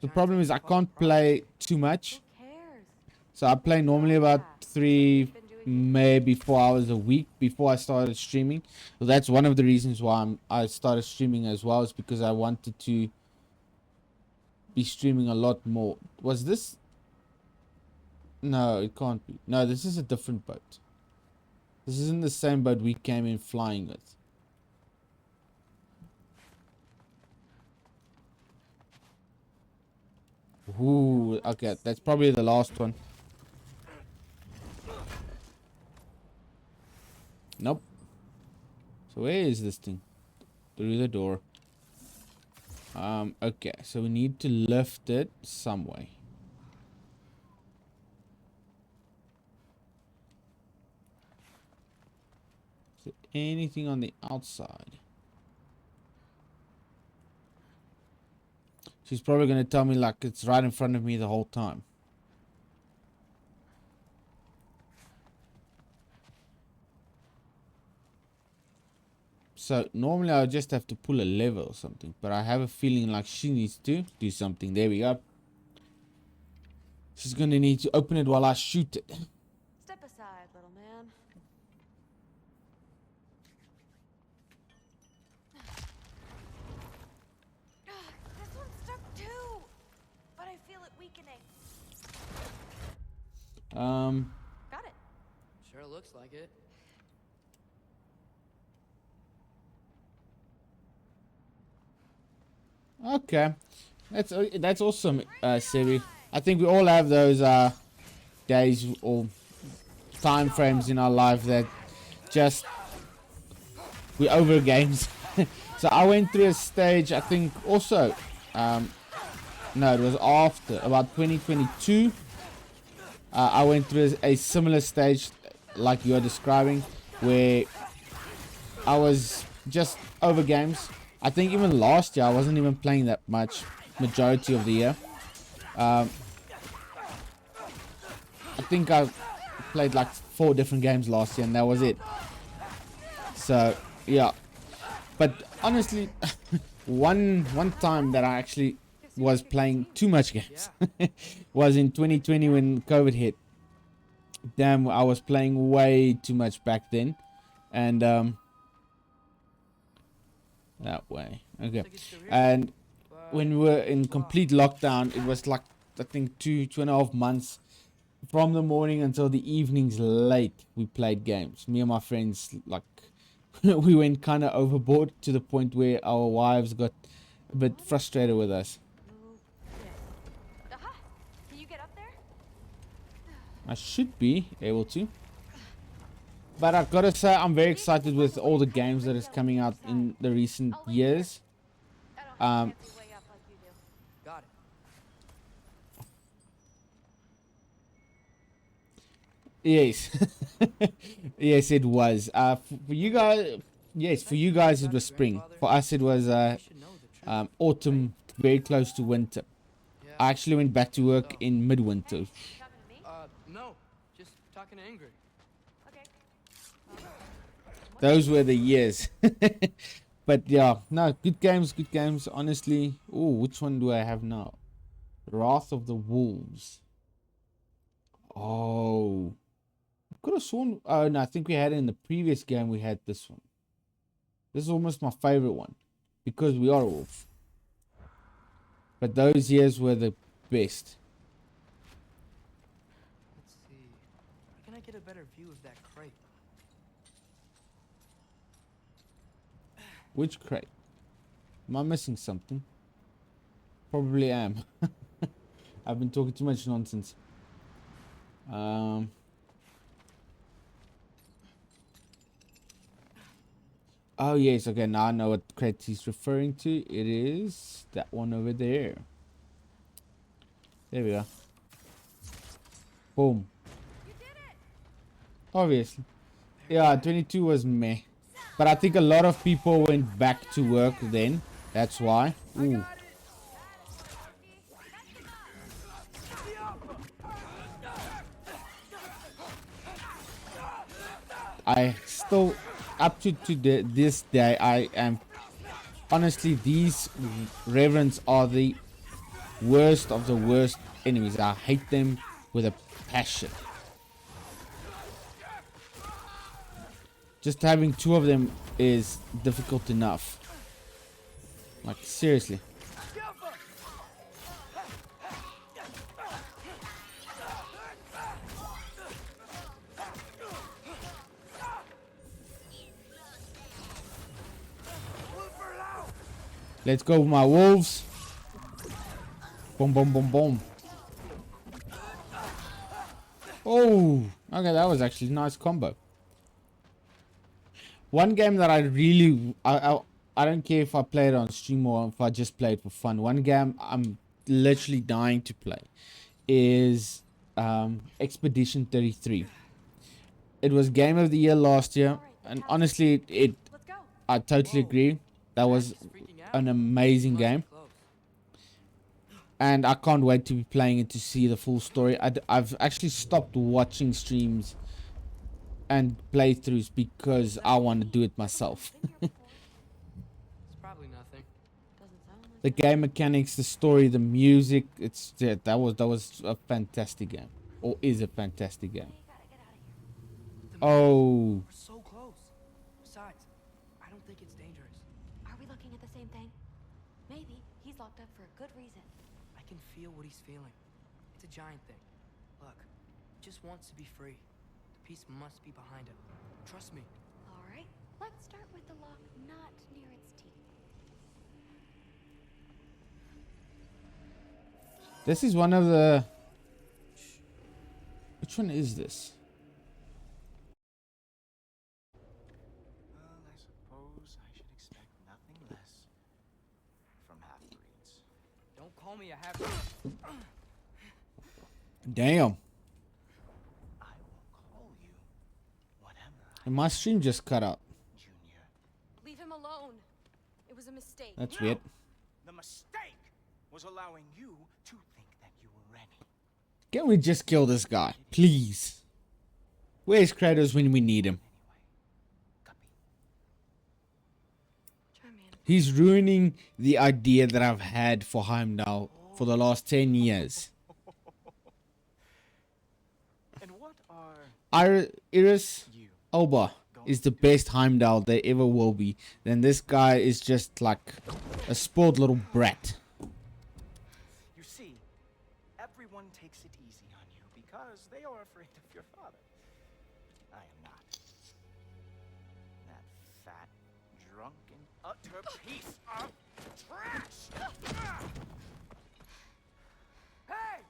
the problem is I can't play too much. So I play normally about 3, maybe 4 hours a week before I started streaming. So that's one of the reasons why I started streaming as well, is because I wanted to be streaming a lot more. Was this? No, it can't be. No, this is a different boat. This isn't the same boat we came in flying with. Ooh, okay, that's probably the last one. Nope. So where is this thing? Through the door. Okay, so we need to lift it some way. Is there anything on the outside? She's probably gonna tell me like it's right in front of me the whole time. So normally I just have to pull a lever or something, but I have a feeling like she needs to do something. There we go. She's gonna need to open it while I shoot it. Step aside, little man. This one's stuck too, but I feel it weakening. Got it. Sure looks like it. Okay, that's awesome, Siri. I think we all have those days or time frames in our life that just we over games. So I went through a stage, I think also, no, it was after about 2022. I went through a similar stage like you're describing, where I was just over games. I think even last year I wasn't even playing that much, majority of the year. I think I played like 4 different games last year and that was it. So yeah, but honestly, one time that I actually was playing too much games was in 2020 when COVID hit. Damn, I was playing way too much back then, and that way. Okay. And when we were in complete lockdown, it was like, I think 2.5 months. From the morning until the evenings late, we played games. Me and my friends, like, we went kind of overboard to the point where our wives got a bit frustrated with us. Aha! Can you get up there? I should be able to. But I've got to say, I'm very excited with all the games that is coming out in the recent years. I don't have to way up like you do. Got it. Yes. Yes, it was. For you guys, yes, for you guys it was spring. For us it was autumn, very close to winter. I actually went back to work in midwinter. Talking to me? No. Just talking to Ingrid. Okay. Those were the years. But yeah, no, good games, honestly. Oh, which one do I have now? Wrath of the Wolves. Oh, I could have sworn. Oh no, I think we had it in the previous game. We had this one. This is almost my favorite one because we are wolf. But those years were the best. Let's see. Where can I get a better view of that crate? Which crate? Am I missing something? Probably am. I've been talking too much nonsense. Oh yes, okay, now I know what crate he's referring to. It is that one over there. There we go. Boom. You did it! Obviously. Yeah, 22 was meh. But I think a lot of people went back to work then. That's why. Ooh. I still, up to this day, I am honestly, these reverends are the worst of the worst enemies. I hate them with a passion. Just having 2 of them is difficult enough. Like, seriously. Let's go, my wolves. Boom, boom, boom, boom. Oh, okay, that was actually a nice combo. One game that I really, I don't care if I play it on stream or if I just play it for fun. One game I'm literally dying to play is Expedition 33. It was Game of the Year last year, and honestly, Let's go. I totally agree. That was an amazing game. And I can't wait to be playing it to see the full story. I've actually stopped watching streams and playthroughs because I want to do it myself. It's probably nothing. Doesn't sound like The game mechanics, the story, the music, that was a fantastic game. Or is a fantastic game. You gotta get out of here. Oh, We're so close. Besides, I don't think it's dangerous. Are we looking at the same thing? Maybe he's locked up for a good reason. I can feel what he's feeling. It's a giant thing. Look, he just wants to be free. The peace must be behind him. Trust me. All right, let's start with the lock not near its teeth. this is one of the... Which one is this? Well, I suppose I should expect nothing less from half-breeds. Don't call me a half. Damn. I will call you whatever I And my stream just cut out. Junior. Leave him alone. It was a mistake. That's weird. The mistake was allowing you to think that you were ready. Can we just kill this guy? Please. Where's Kratos when we need him? Anyway, copy. Charmander. He's ruining the idea that I've had for Heimdall for the last 10 years. And what are Iris you? Elba is the best Heimdall there ever will be. Then this guy is just like a spoiled little brat. You see, everyone takes it easy on you because they are afraid of your father. I am not. That fat, drunken, utter piece of trash! Hey!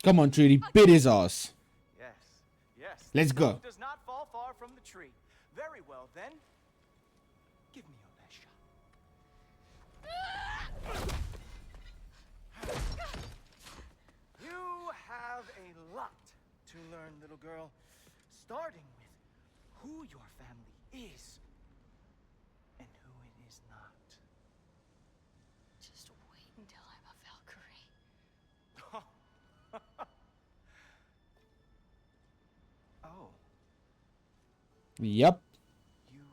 Come on, Trudy, bit his ass. Yes, yes. Let's the go. oak does not fall far from the tree. Very well, then. Give me your best shot. You have a lot to learn, little girl. Starting with who your family is and who it is not. Just wait until I'm a Valkyrie. Oh, Yep. you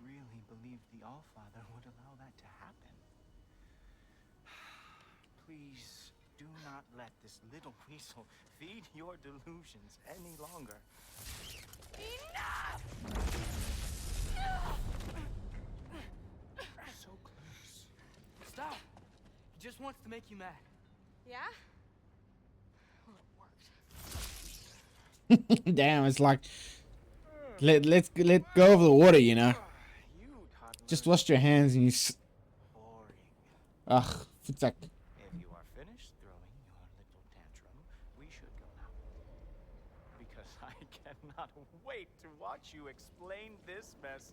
really believed the Allfather would allow that to happen? Please do not let this little weasel feed your delusions any longer. Enough! So close. Stop. He just wants to make you mad. Yeah? Well, it worked. Damn, it's like let's go over the water, you know. You toddler. Just wash your hands and you. Boring. Ugh, fuck. If you are finished throwing your little tantrum, we should go now. Because I cannot wait to watch you explain this mess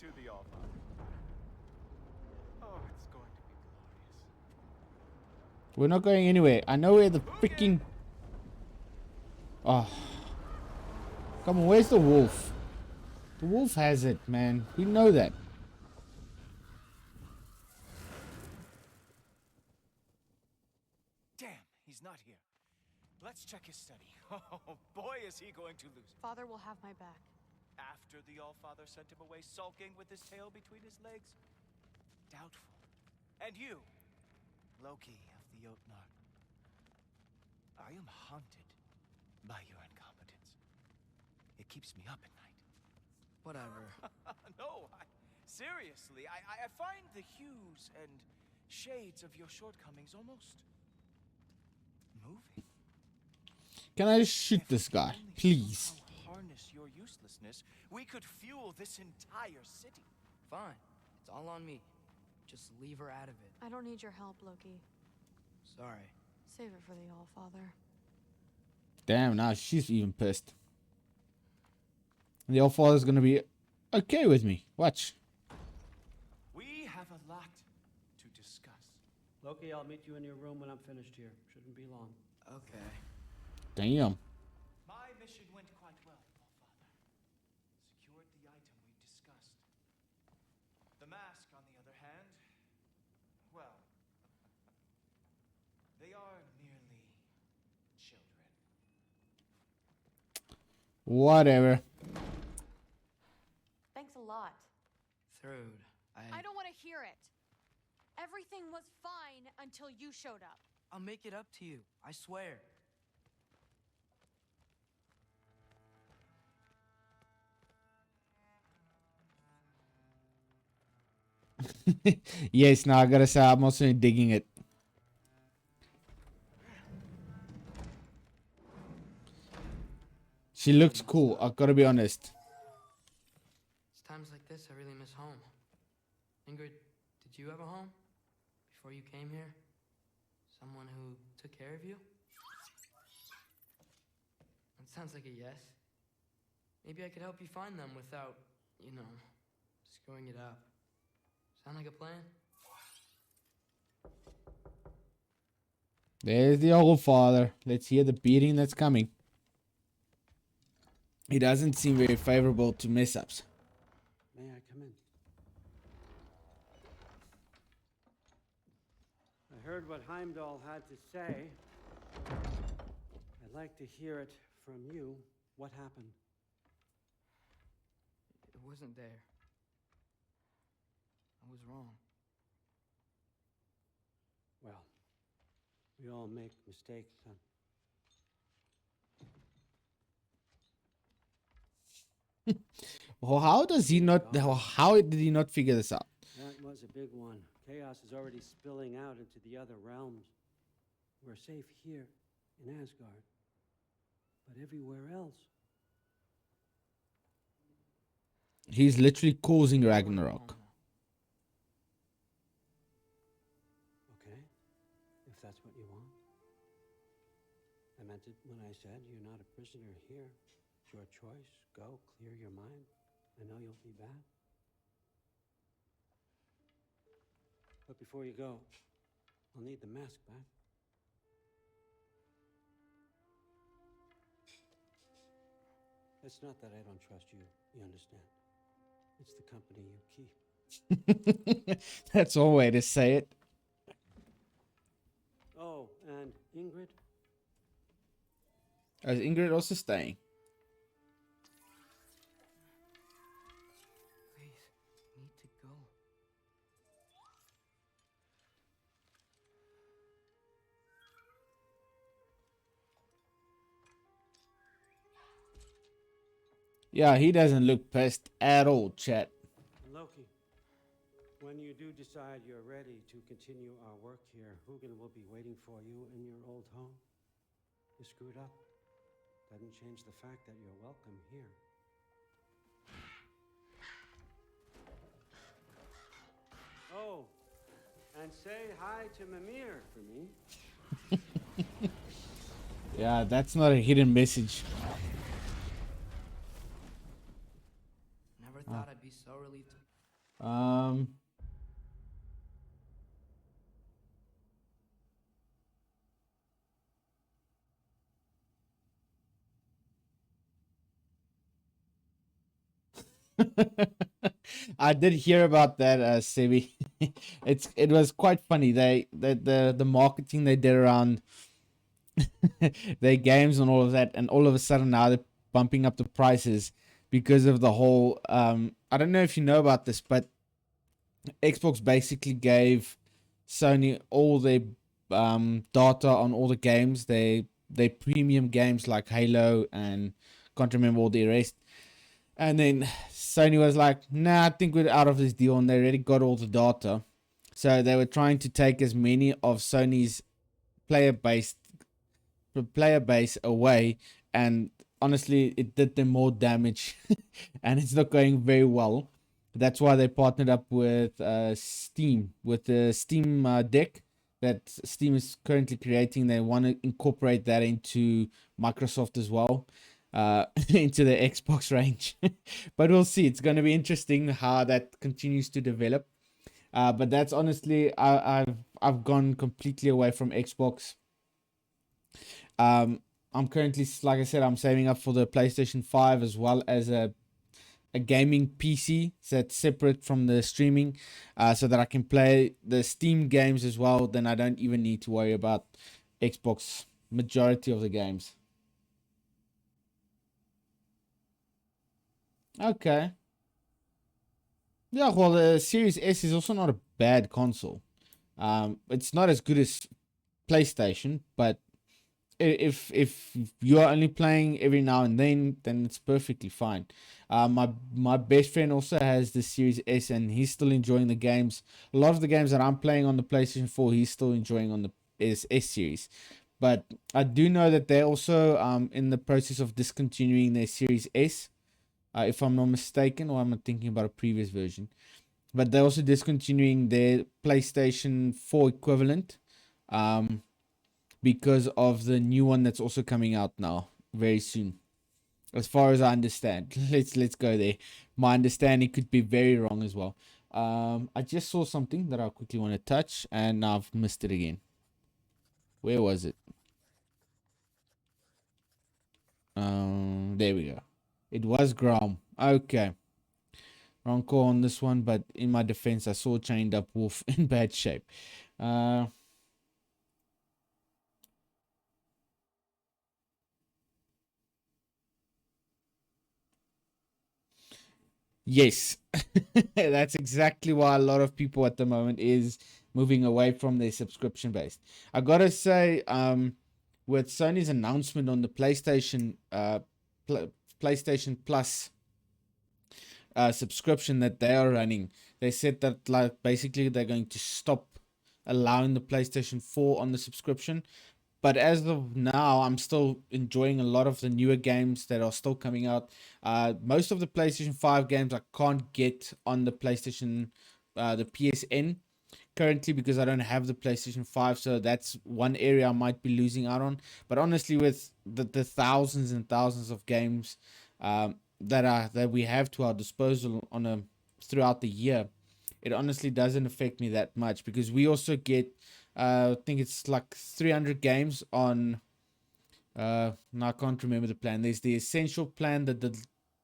to the Allfather. Oh, it's going to be glorious. We're not going anywhere. I know where the freaking. Oh. Come on, where's the wolf? The wolf has it, man. We know that. Damn, he's not here. Let's check his study. Oh, boy, is he going to lose it. Father will have my back. After the Allfather sent him away sulking with his tail between his legs? Doubtful. And you, Loki of the Jotnar. I am haunted by your incompetence. It keeps me up at night. Whatever. No, seriously, I find the hues and shades of your shortcomings almost moving. Can I just shoot If this we guy, only please? somehow harness your uselessness, we could fuel this entire city. Fine. It's all on me. Just leave her out of it. I don't need your help, Loki. Sorry. Save it for the All-Father. Damn, now she's even pissed. And the All-Father's gonna be okay with me. Watch. We have a lot to discuss. Loki, I'll meet you in your room when I'm finished here. Shouldn't be long. Okay. Damn. My mission went quite well, All-Father. Secured the item we discussed. The mask, on the other hand, well, they are merely children. Whatever. Thanks a lot. Thrud, I don't want to hear it. Everything was fine until you showed up. I'll make it up to you. I swear. Yes, now I gotta say I'm also digging it. She looks cool, I gotta be honest. It's times like this I really miss home. Ingrid, did you have a home? Before you came here? Someone who took care of you? That sounds like a yes. Maybe I could help you find them without, you know, screwing it up. Sound like a plan? There's the old father. Let's hear the beating that's coming. He doesn't seem very favorable to mess ups. May I come in? I heard what Heimdall had to say. I'd like to hear it from you. What happened? It wasn't there. I was wrong. Well, we all make mistakes, son. Well, how does he not? How did he not figure this out? That was a big one. Chaos is already spilling out into the other realms. We're safe here in Asgard, but everywhere else. He's literally causing Ragnarok. Okay, if that's what you want. I meant it when I said you're not a prisoner here. It's your choice. Go, clear your mind. I know you'll be back. But before you go, I'll need the mask back. It's not that I don't trust you, you understand. It's the company you keep. That's one way to say it. Oh, and Ingrid? Is Ingrid also staying? Please, need to go. Yeah, he doesn't look pissed at all, chat. Loki, when you do decide you're ready to continue our work here, Hugin will be waiting for you in your old home. You screwed up. Doesn't change the fact that you're welcome here. Oh, and say hi to Mimir for me. Yeah, that's not a hidden message. Never thought I'd be so relieved. I did hear about that, Sebi. It was quite funny. The marketing they did around their games and all of that, and all of a sudden now they're bumping up the prices because of the whole. I don't know if you know about this, but Xbox basically gave Sony all their data on all the games, they premium games like Halo and can't remember all the rest. And then Sony was like, nah, I think we're out of this deal, and they already got all the data. So they were trying to take as many of Sony's player base away, and honestly it did them more damage and it's not going very well. That's why they partnered up with Steam, with the Steam deck that Steam is currently creating. They want to incorporate that into Microsoft as well, into the Xbox range. But we'll see. It's going to be interesting how that continues to develop. But that's honestly, I've gone completely away from Xbox. I'm currently, like I said, I'm saving up for the PlayStation 5 as well as a gaming PC that's separate from the streaming, so that I can play the Steam games as well. Then I don't even need to worry about Xbox majority of the games. Okay. Yeah, well, the Series S is also not a bad console. It's not as good as PlayStation, but if you are only playing every now and then it's perfectly fine. My best friend also has the Series S, and he's still enjoying the games. A lot of the games that I'm playing on the PlayStation 4, he's still enjoying on the S series. But I do know that they're also in the process of discontinuing their Series S, if I'm not mistaken, or I'm thinking about a previous version. But they're also discontinuing their PlayStation 4 equivalent, because of the new one that's also coming out now very soon, as far as I understand. Let's go there. My understanding could be very wrong as well. I just saw something that I quickly want to touch, and now I've missed it again. Where was it? There we go. It was Grom. Okay. Wrong call on this one, but in my defense, I saw Chained Up Wolf in bad shape. Yes, that's exactly why a lot of people at the moment is moving away from their subscription based. I gotta say, with Sony's announcement on the PlayStation, PlayStation Plus subscription that they are running, they said that like basically they're going to stop allowing the PlayStation 4 on the subscription. But as of now, I'm still enjoying a lot of the newer games that are still coming out. Most of the PlayStation 5 games I can't get on the PlayStation, the PSN currently, because I don't have the PlayStation 5. So that's one area I might be losing out on. But honestly, with the thousands and thousands of games that we have to our disposal throughout the year, it honestly doesn't affect me that much, because we also get, I think it's like 300 games on. No, I can't remember the plan. There's the essential plan, the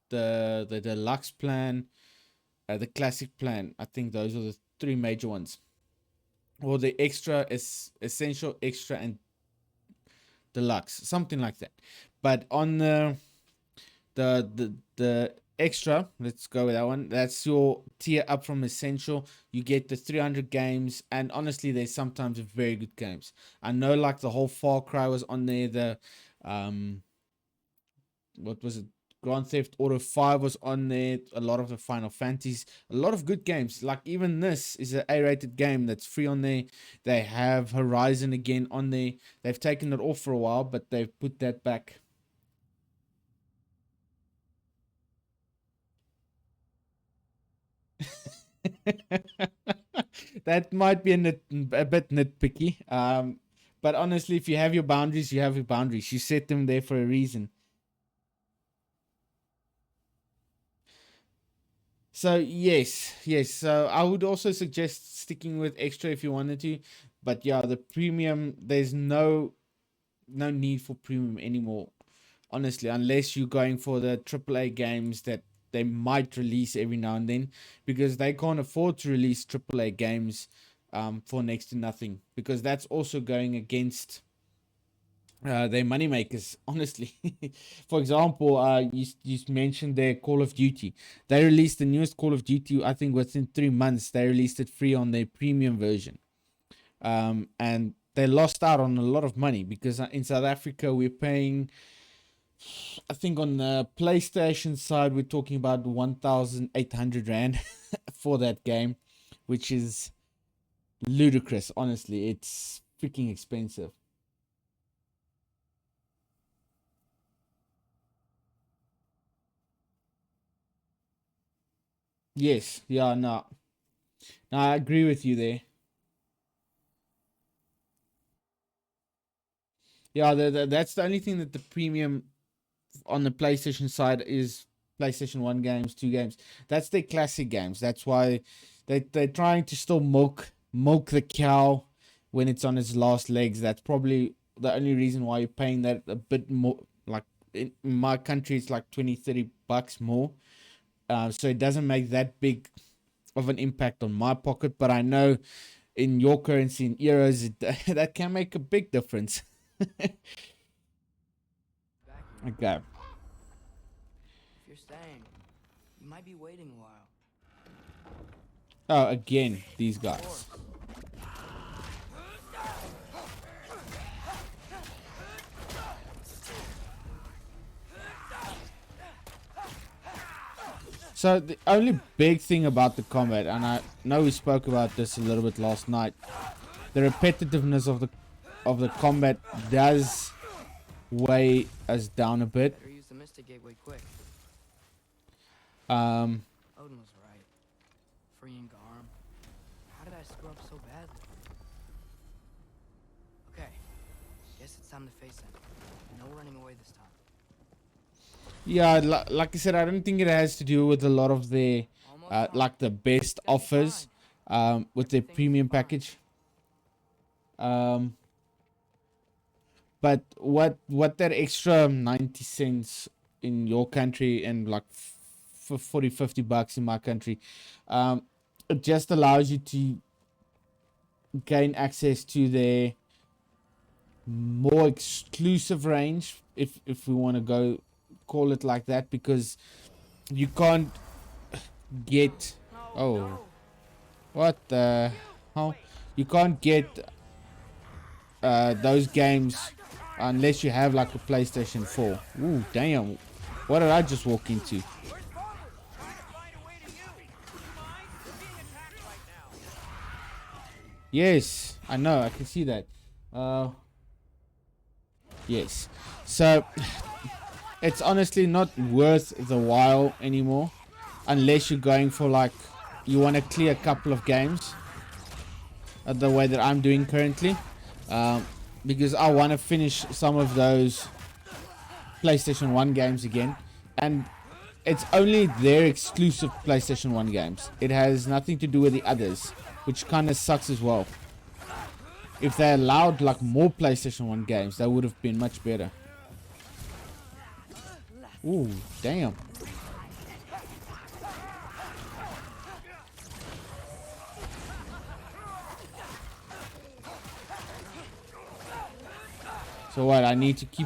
deluxe plan, the classic plan. I think those are the three major ones. Or the extra is essential, extra, and deluxe, something like that. But on the extra, let's go with that one. That's your tier up from essential. You get the 300 games, and honestly, there's sometimes very good games. I know, like the whole Far Cry was on there. The what was it? Grand Theft Auto 5 was on there. A lot of the Final Fantasies, a lot of good games. Like even this is an A-rated game that's free on there. They have Horizon again on there. They've taken it off for a while, but they've put that back. That might be a bit nitpicky. But honestly, if you have your boundaries, you have your boundaries. You set them there for a reason. So yes. So I would also suggest sticking with extra if you wanted to. But yeah, the premium, there's no need for premium anymore. Honestly, unless you're going for the AAA games that they might release every now and then, because they can't afford to release AAA games for next to nothing, because that's also going against their money makers, honestly. For example, you mentioned their Call of Duty. They released the newest Call of Duty, I think within 3 months. They released it free on their premium version. and they lost out on a lot of money because in South Africa we're paying, I think on the PlayStation side we're talking about 1,800 rand for that game, which is ludicrous. Honestly, it's freaking expensive. Yes, yeah, no, I agree with you there. Yeah, that's the only thing that the premium on the PlayStation side is PlayStation 1 games, 2 games. That's their classic games. That's why they're trying to still milk the cow when it's on its last legs. That's probably the only reason why you're paying that a bit more. Like in my country, it's like 20-30 bucks more. So it doesn't make that big of an impact on my pocket. But I know in your currency, in euros, that can make a big difference. Okay. If you're staying, you might be waiting a while. Oh, again, these guys. So the only big thing about the combat, and I know we spoke about this a little bit last night, the repetitiveness of the combat does weigh us down a bit. Better use the Mystic Gateway quick. Um, Odin was right. Freeing Garm. How did I screw up so badly? Okay. Guess it's time to face him. No running away this time. yeah, like I said, I don't think it has to do with a lot of the Almost like the best offers with their premium package. But what that extra 90 cents in your country and like 40-50 bucks in my country, it just allows you to gain access to their more exclusive range, if we want to go call it like that, because you can't get what the hell, you can't get those games unless you have like a PlayStation 4. Ooh, damn. What did I just walk into? Yes, I know, I can see that. Yes. So it's honestly not worth the while anymore unless you're going for like you want to clear a couple of games the way that I'm doing currently. Because I want to finish some of those PlayStation 1 games again, and it's only their exclusive PlayStation 1 games. It has nothing to do with the others, which kind of sucks as well. If they allowed like more PlayStation 1 games, that would have been much better. Ooh, damn. So what, I need to keep